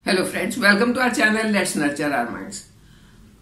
Hello friends, welcome to our channel let's nurture our minds.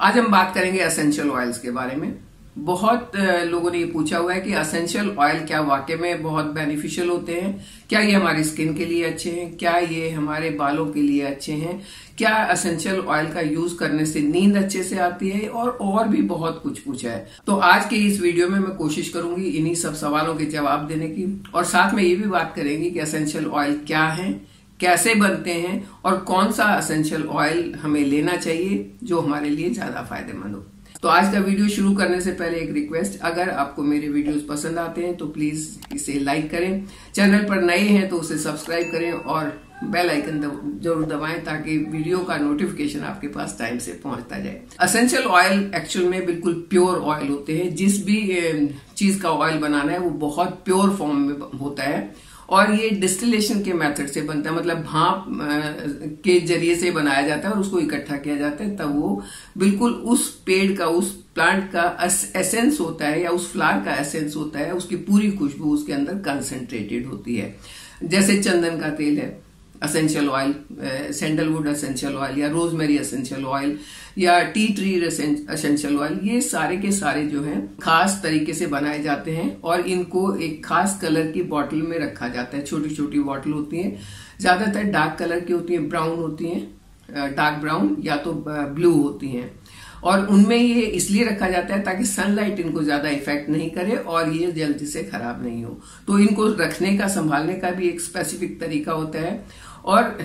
आज हम बात करेंगे एसेंशियल ऑयल्स के बारे में। बहुत लोगों ने ये पूछा हुआ है कि एसेंशियल ऑयल क्या वाकई में बहुत बेनिफिशियल होते हैं, क्या ये हमारी स्किन के लिए अच्छे हैं, क्या ये हमारे बालों के लिए अच्छे हैं, क्या एसेंशियल ऑयल का यूज करने से नींद अच्छे से आती है, और भी बहुत कुछ पूछा है। तो आज के इस वीडियो में मैं कोशिश करूंगी इन्हीं सब सवालों के जवाब देने की, और साथ में ये भी बात करेंगे कि एसेंशियल ऑयल क्या है, कैसे बनते हैं और कौन सा एसेंशियल ऑयल हमें लेना चाहिए जो हमारे लिए ज्यादा फायदेमंद हो। तो आज का वीडियो शुरू करने से पहले एक रिक्वेस्ट, अगर आपको मेरे वीडियोस पसंद आते हैं तो प्लीज इसे लाइक करें, चैनल पर नए हैं तो उसे सब्सक्राइब करें और बेल आइकन जरूर दबाएं ताकि वीडियो का नोटिफिकेशन आपके पास टाइम से पहुंचता जाए। एसेंशियल ऑयल एक्चुअल में बिल्कुल प्योर ऑयल होते हैं। जिस भी चीज का ऑयल बनाना है वो बहुत प्योर फॉर्म में होता है और ये डिस्टिलेशन के मेथड से बनता है, मतलब भाप के जरिए से बनाया जाता है और उसको इकट्ठा किया जाता है, तब वो बिल्कुल उस पेड़ का, उस प्लांट का एसेंस होता है या उस फ्लावर का एसेंस होता है, उसकी पूरी खुशबू उसके अंदर कंसंट्रेटेड होती है। जैसे चंदन का तेल है essential oil, sandalwood essential oil या रोजमेरी एसेंशियल ऑयल या टी ट्री एसेंशियल ऑयल, ये सारे के सारे जो हैं खास तरीके से बनाए जाते हैं और इनको एक खास कलर की बॉटल में रखा जाता है। छोटी छोटी बॉटल होती हैं, ज्यादातर डार्क कलर की होती हैं, ब्राउन होती हैं, डार्क ब्राउन या तो ब्लू होती हैं, और उनमें ये इसलिए रखा जाता है ताकि सनलाइट इनको ज्यादा इफेक्ट नहीं करे और ये जल्दी से खराब नहीं हो। तो इनको रखने का, संभालने का भी एक स्पेसिफिक तरीका होता है और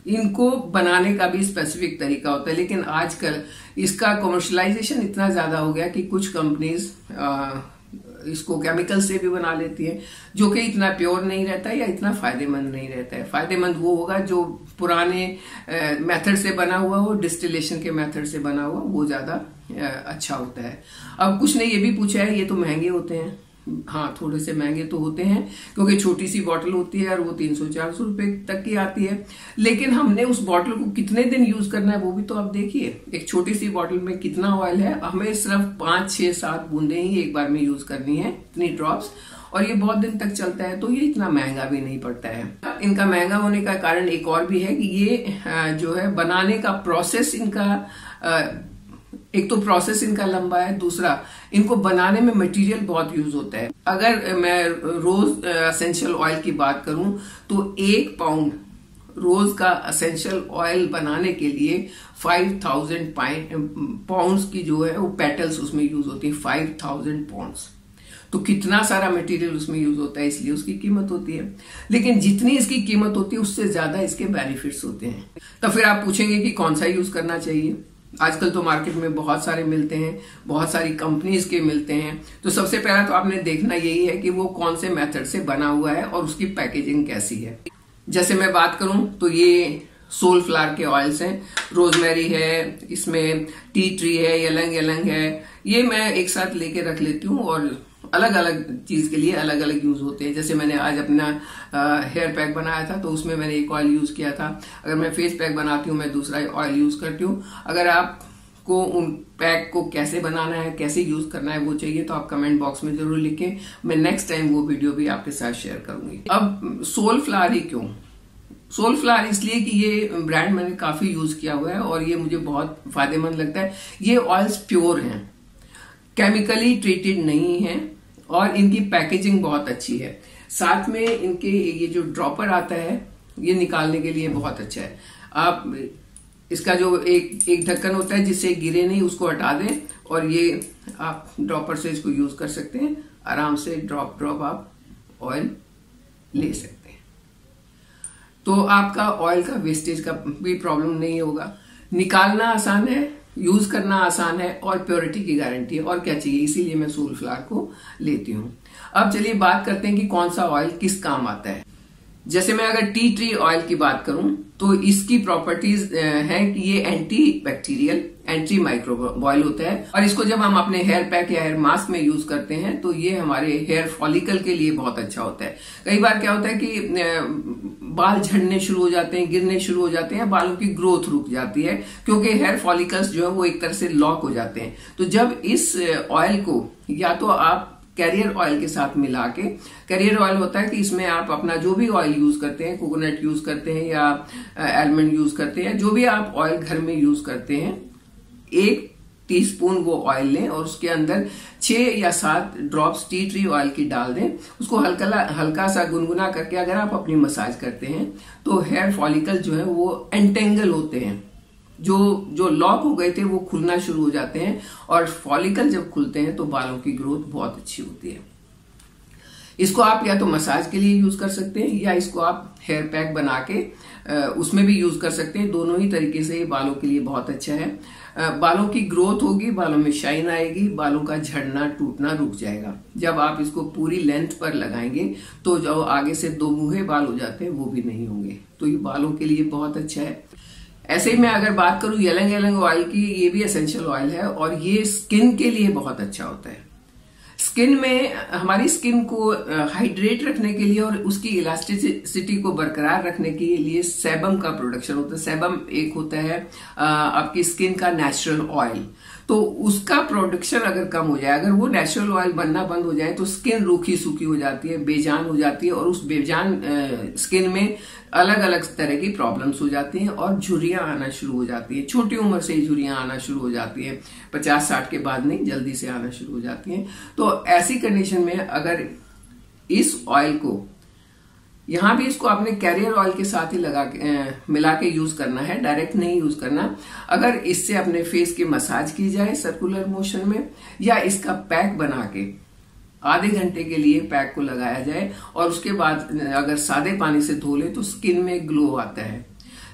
इनको बनाने का भी स्पेसिफिक तरीका होता है। लेकिन आजकल इसका कमर्शलाइजेशन इतना ज्यादा हो गया कि कुछ कंपनीज इसको केमिकल से भी बना लेती है, जो कि इतना प्योर नहीं रहता है या इतना फायदेमंद नहीं रहता है। फायदेमंद वो होगा जो पुराने मेथड से बना हुआ हो, डिस्टिलेशन के मेथड से बना हुआ, वो ज्यादा अच्छा होता है। अब कुछ ने ये भी पूछा है, ये तो महंगे होते हैं। हाँ, थोड़े से महंगे तो होते हैं क्योंकि छोटी सी बॉटल होती है और वो 300-400 रुपए तक की आती है। लेकिन हमने उस बॉटल को कितने दिन यूज करना है वो भी तो आप देखिए। एक छोटी सी बॉटल में कितना ऑयल है, हमें सिर्फ 5, 6, 7 बूंदे ही एक बार में यूज करनी है, इतनी ड्रॉप्स, और ये बहुत दिन तक चलता है, तो ये इतना महंगा भी नहीं पड़ता है। इनका महंगा होने का कारण एक और भी है कि ये जो है बनाने का प्रोसेस इनका, एक तो प्रोसेस इनका लंबा है, दूसरा इनको बनाने में मटेरियल बहुत यूज होता है। अगर मैं रोज एसेंशियल ऑयल की बात करूं तो 1 पाउंड रोज का एसेंशियल ऑयल बनाने के लिए 5000 पाउंड्स की जो है वो पेटल्स उसमें यूज होती है। 5000 पाउंड्स, तो कितना सारा मटेरियल उसमें यूज होता है, इसलिए उसकी कीमत होती है। लेकिन जितनी इसकी कीमत होती है उससे ज्यादा इसके बेनिफिट्स होते हैं। तो फिर आप पूछेंगे कि कौन सा यूज करना चाहिए। आजकल तो मार्केट में बहुत सारे मिलते हैं, बहुत सारी कंपनीज के मिलते हैं। तो सबसे पहला तो आपने देखना यही है कि वो कौन से मेथड से बना हुआ है और उसकी पैकेजिंग कैसी है। जैसे मैं बात करूं तो ये सोल फ्लावर के ऑयल्स हैं, रोजमेरी है, इसमें टी ट्री है, यलंग यलंग है, ये मैं एक साथ लेके रख लेती हूँ और अलग अलग चीज के लिए अलग अलग यूज होते हैं। जैसे मैंने आज अपना हेयर पैक बनाया था तो उसमें मैंने एक ऑयल यूज किया था। अगर मैं फेस पैक बनाती हूँ मैं दूसरा ऑयल यूज करती हूँ। अगर आपको उन पैक को कैसे बनाना है, कैसे यूज करना है वो चाहिए तो आप कमेंट बॉक्स में जरूर लिखें, मैं नेक्स्ट टाइम वो वीडियो भी आपके साथ शेयर करूंगी। अब सोल फ्लावर ही क्यों? सोल फ्लावर इसलिए कि ये ब्रांड मैंने काफी यूज किया हुआ है और ये मुझे बहुत फायदेमंद लगता है। ये ऑयल्स प्योर हैं, केमिकली ट्रीटेड नहीं है और इनकी पैकेजिंग बहुत अच्छी है। साथ में इनके ये जो ड्रॉपर आता है ये निकालने के लिए बहुत अच्छा है। आप इसका जो एक ढक्कन होता है जिससे गिरे नहीं, उसको हटा दें और ये आप ड्रॉपर से इसको यूज कर सकते हैं। आराम से ड्रॉप आप ऑयल ले सकते हैं, तो आपका ऑयल का वेस्टेज का भी प्रॉब्लम नहीं होगा। निकालना आसान है, यूज करना आसान है और प्योरिटी की गारंटी है। और क्या चाहिए, इसीलिए मैं सोल फ्लावर को लेती हूँ। अब चलिए बात करते हैं कि कौन सा ऑयल किस काम आता है। जैसे मैं अगर टी ट्री ऑयल की बात करूं तो इसकी प्रॉपर्टीज है कि ये एंटी बैक्टीरियल, एंटी माइक्रोबायल होता है और इसको जब हम अपने हेयर पैक या हेयर मास्क में यूज करते हैं तो ये हमारे हेयर फॉलिकल के लिए बहुत अच्छा होता है। कई बार क्या होता है कि बाल झड़ने शुरू हो जाते हैं, गिरने शुरू हो जाते हैं, बालों की ग्रोथ रुक जाती है क्योंकि हेयर फॉलिकल्स जो है वो एक तरह से लॉक हो जाते हैं। तो जब इस ऑयल को या तो आप कैरियर ऑयल के साथ मिला के, कैरियर ऑयल होता है कि इसमें आप अपना जो भी ऑयल यूज करते हैं, कोकोनट यूज करते हैं या आलमंड यूज करते हैं, जो भी आप ऑयल घर में यूज करते हैं, 1 टीस्पून वो ऑयल लें और उसके अंदर 6 या 7 ड्रॉप्स टी ट्री ऑयल की डाल दें। उसको हल्का सा गुनगुना करके अगर आप अपनी मसाज करते हैं तो हेयर फॉलिकल जो है वो एंटेंगल होते हैं, जो लॉक हो गए थे वो खुलना शुरू हो जाते हैं, और फॉलिकल जब खुलते हैं तो बालों की ग्रोथ बहुत अच्छी होती है। इसको आप या तो मसाज के लिए यूज कर सकते हैं या इसको आप हेयर पैक बना के उसमें भी यूज कर सकते हैं। दोनों ही तरीके से ये बालों के लिए बहुत अच्छा है। बालों की ग्रोथ होगी, बालों में शाइन आएगी, बालों का झड़ना टूटना रुक जाएगा। जब आप इसको पूरी लेंथ पर लगाएंगे तो जो आगे से 2 मुहे बाल हो जाते हैं वो भी नहीं होंगे। तो ये बालों के लिए बहुत अच्छा है। ऐसे ही मैं अगर बात करूं येलंग येलंग ऑयल की, ये भी एसेंशियल ऑयल है और ये स्किन के लिए बहुत अच्छा होता है। स्किन में, हमारी स्किन को हाइड्रेट रखने के लिए और उसकी इलास्टिसिटी को बरकरार रखने के लिए सेबम का प्रोडक्शन होता है। सेबम एक होता है आपकी स्किन का नेचुरल ऑयल, तो उसका प्रोडक्शन अगर कम हो जाए, अगर वो नेचुरल ऑयल बनना बंद हो जाए तो स्किन रूखी सूखी हो जाती है, बेजान हो जाती है, और उस बेजान स्किन में अलग अलग तरह की प्रॉब्लम्स हो जाती हैं और झुर्रियां आना शुरू हो जाती हैं। छोटी उम्र से ही झुर्रियां आना शुरू हो जाती हैं, 50-60 के बाद नहीं, जल्दी से आना शुरू हो जाती हैं। तो ऐसी कंडीशन में अगर इस ऑयल को, यहां भी इसको आपने कैरियर ऑयल के साथ ही मिला के यूज करना है, डायरेक्ट नहीं यूज करना। अगर इससे अपने फेस की मसाज की जाए सर्कुलर मोशन में, या इसका पैक बना के आधे घंटे के लिए पैक को लगाया जाए और उसके बाद अगर सादे पानी से धो ले तो स्किन में ग्लो आता है,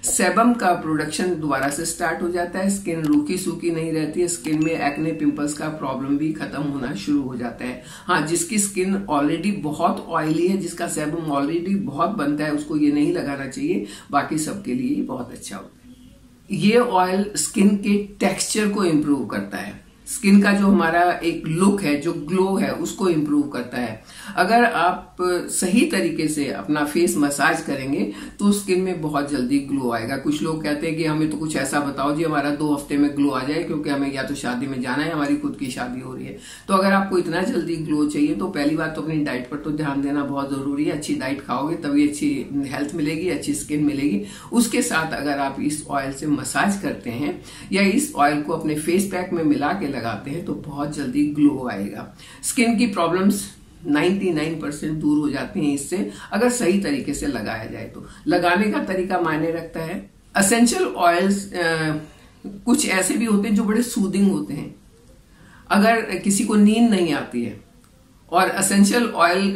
सेबम का प्रोडक्शन दोबारा से स्टार्ट हो जाता है, स्किन रूखी सूखी नहीं रहती है, स्किन में एक्ने पिंपल्स का प्रॉब्लम भी खत्म होना शुरू हो जाता है। हाँ, जिसकी स्किन ऑलरेडी बहुत ऑयली है, जिसका सेबम ऑलरेडी बहुत बनता है, उसको ये नहीं लगाना चाहिए। बाकी सबके लिए ये बहुत अच्छा होता है। ये ऑयल स्किन के टेक्सचर को इम्प्रूव करता है, स्किन का जो हमारा एक लुक है, जो ग्लो है, उसको इम्प्रूव करता है। अगर आप सही तरीके से अपना फेस मसाज करेंगे तो स्किन में बहुत जल्दी ग्लो आएगा। कुछ लोग कहते हैं कि हमें तो कुछ ऐसा बताओ जी हमारा 2 हफ्ते में ग्लो आ जाए, क्योंकि हमें या तो शादी में जाना है, हमारी खुद की शादी हो रही है। तो अगर आपको इतना जल्दी ग्लो चाहिए तो पहली बात तो अपनी डाइट पर तो ध्यान देना बहुत जरूरी है। अच्छी डाइट खाओगे तभी अच्छी हेल्थ मिलेगी, अच्छी स्किन मिलेगी। उसके साथ अगर आप इस ऑयल से मसाज करते हैं या इस ऑयल को अपने फेस पैक में मिला के लगाते हैं तो बहुत जल्दी ग्लो आएगा। स्किन की प्रॉब्लम्स 99% दूर हो जाती हैं इससे, अगर सही तरीके से लगाया जाए तो। लगाने का तरीका मायने रखता है। एसेंशियल ऑयल्स कुछ ऐसे भी होते हैं जो बड़े सूदिंग होते हैं। अगर किसी को नींद नहीं आती है और एसेंशियल ऑयल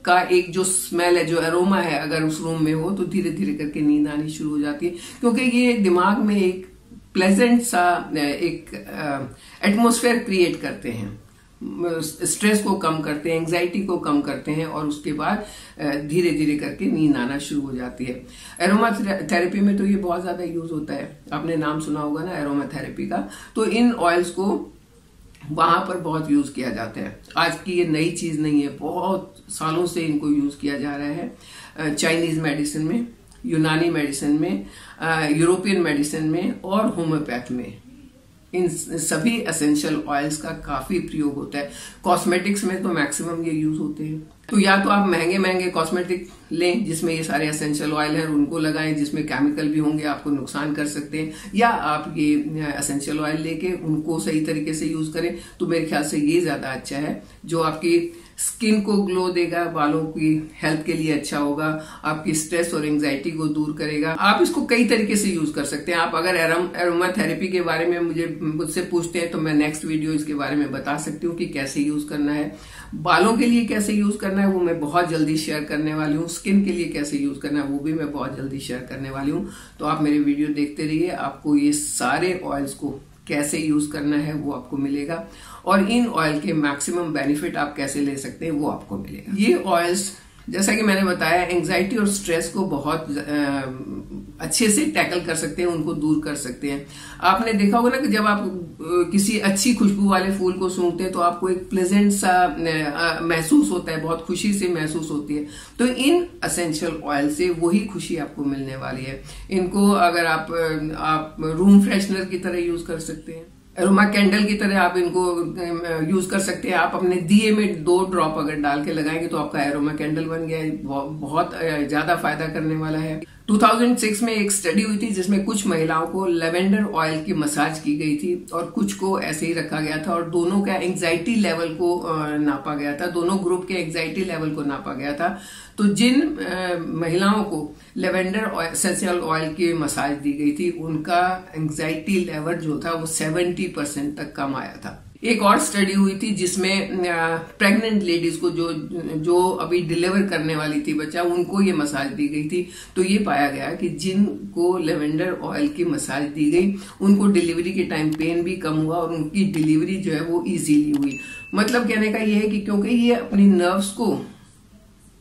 का एक जो स्मेल है, जो एरोमा है, अगर उस रूम में हो तो धीरे धीरे करके नींद आनी शुरू हो जाती है, क्योंकि ये दिमाग में एक प्लेजेंट सा एक एटमॉस्फेयर क्रिएट करते हैं, स्ट्रेस को कम करते हैं, एंजाइटी को कम करते हैं, और उसके बाद धीरे धीरे करके नींद आना शुरू हो जाती है। एरोमा थेरेपी में तो ये बहुत ज्यादा यूज होता है, आपने नाम सुना होगा ना एरोमा थेरेपी का। तो इन ऑयल्स को वहां पर बहुत यूज किया जाता है। आज की ये नई चीज नहीं है, बहुत सालों से इनको यूज किया जा रहा है। चाइनीज मेडिसिन में, यूनानी मेडिसिन में, यूरोपियन मेडिसिन में और होम्योपैथ में इन सभी एसेंशियल ऑयल्स का काफी प्रयोग होता है। कॉस्मेटिक्स में तो मैक्सिमम ये यूज होते हैं। तो या तो आप महंगे महंगे कॉस्मेटिक लें जिसमें ये सारे एसेंशियल ऑयल हैं, उनको लगाएं, जिसमें केमिकल भी होंगे, आपको नुकसान कर सकते हैं, या आप ये एसेंशियल ऑयल लेके उनको सही तरीके से यूज करें। तो मेरे ख्याल से ये ज्यादा अच्छा है, जो आपकी स्किन को ग्लो देगा, बालों की हेल्थ के लिए अच्छा होगा, आपकी स्ट्रेस और एंजाइटी को दूर करेगा। आप इसको कई तरीके से यूज कर सकते हैं। आप अगर एरोमा थेरेपी के बारे में मुझसे पूछते हैं तो मैं नेक्स्ट वीडियो इसके बारे में बता सकती हूँ कि कैसे यूज करना है। बालों के लिए कैसे यूज करना है वो मैं बहुत जल्दी शेयर करने वाली हूँ। स्किन के लिए कैसे यूज करना है वो भी मैं बहुत जल्दी शेयर करने वाली हूँ। तो आप मेरे वीडियो देखते रहिए, आपको ये सारे ऑयल्स को कैसे यूज करना है वो आपको मिलेगा, और इन ऑयल के मैक्सिमम बेनिफिट आप कैसे ले सकते हैं वो आपको मिलेगा। ये ऑयल्स, जैसा कि मैंने बताया, एंजाइटी और स्ट्रेस को बहुत अच्छे से टैकल कर सकते हैं, उनको दूर कर सकते हैं। आपने देखा होगा ना कि जब आप किसी अच्छी खुशबू वाले फूल को सूंघते हैं तो आपको एक प्लेजेंट सा महसूस होता है, बहुत खुशी से महसूस होती है। तो इन एसेंशियल ऑयल से वही खुशी आपको मिलने वाली है। इनको अगर आप रूम फ्रेशनर की तरह यूज कर सकते हैं। एरोमा कैंडल की तरह आप इनको यूज कर सकते हैं। आप अपने दिए में 2 ड्रॉप अगर डाल के लगाएंगे तो आपका एरोमा कैंडल बन गया है। बहुत ज्यादा फायदा करने वाला है। 2006 में एक स्टडी हुई थी जिसमें कुछ महिलाओं को लेवेंडर ऑयल की मसाज की गई थी और कुछ को ऐसे ही रखा गया था, और दोनों का एंजाइटी लेवल को नापा गया था। दोनों ग्रुप के एंजाइटी लेवल को नापा गया था। तो जिन महिलाओं को लेवेंडर एसेंशियल ऑयल की मसाज दी गई थी उनका एंजाइटी लेवल जो था वो 70% तक कम आया था। एक और स्टडी हुई थी जिसमें प्रेग्नेंट लेडीज को जो अभी डिलीवर करने वाली थी बच्चा, उनको ये मसाज दी गई थी। तो ये पाया गया कि जिनको लेवेंडर ऑयल की मसाज दी गई उनको डिलीवरी के टाइम पेन भी कम हुआ और उनकी डिलीवरी जो है वो इजीली हुई। मतलब कहने का ये है कि क्योंकि ये अपनी नर्व्स को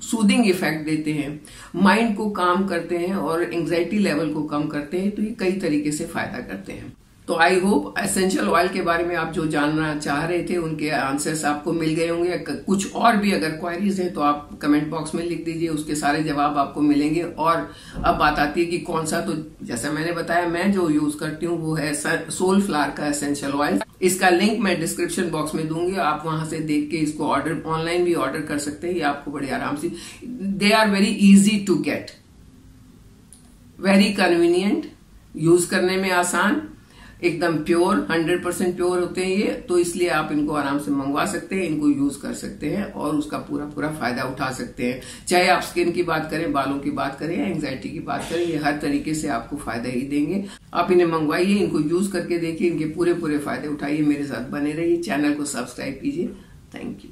सूदिंग इफेक्ट देते हैं, माइंड को काम करते हैं और एंजाइटी लेवल को कम करते हैं, तो ये कई तरीके से फायदा करते हैं। तो आई होप एसेंशियल ऑयल के बारे में आप जो जानना चाह रहे थे उनके आंसर्स आपको मिल गए होंगे। कुछ और भी अगर क्वारीज है तो आप कमेंट बॉक्स में लिख दीजिए, उसके सारे जवाब आपको मिलेंगे। और अब बात आती है कि कौन सा, तो जैसा मैंने बताया मैं जो यूज करती हूँ वो है सोलफ्लावर का एसेंशियल ऑयल। इसका लिंक मैं डिस्क्रिप्शन बॉक्स में दूंगी, आप वहां से देख के इसको ऑनलाइन भी ऑर्डर कर सकते हैं। ये आपको बड़े आराम से, they are very easy to get, very convenient, use करने में आसान, एकदम प्योर, 100% प्योर होते हैं ये। तो इसलिए आप इनको आराम से मंगवा सकते हैं, इनको यूज कर सकते हैं और उसका पूरा फायदा उठा सकते हैं। चाहे आप स्किन की बात करें, बालों की बात करें या एंजाइटी की बात करें, ये हर तरीके से आपको फायदा ही देंगे। आप इन्हें मंगवाइए, इनको यूज करके देखिए, इनके पूरे फायदे उठाइए। मेरे साथ बने रहिए, चैनल को सब्सक्राइब कीजिए। Thank you.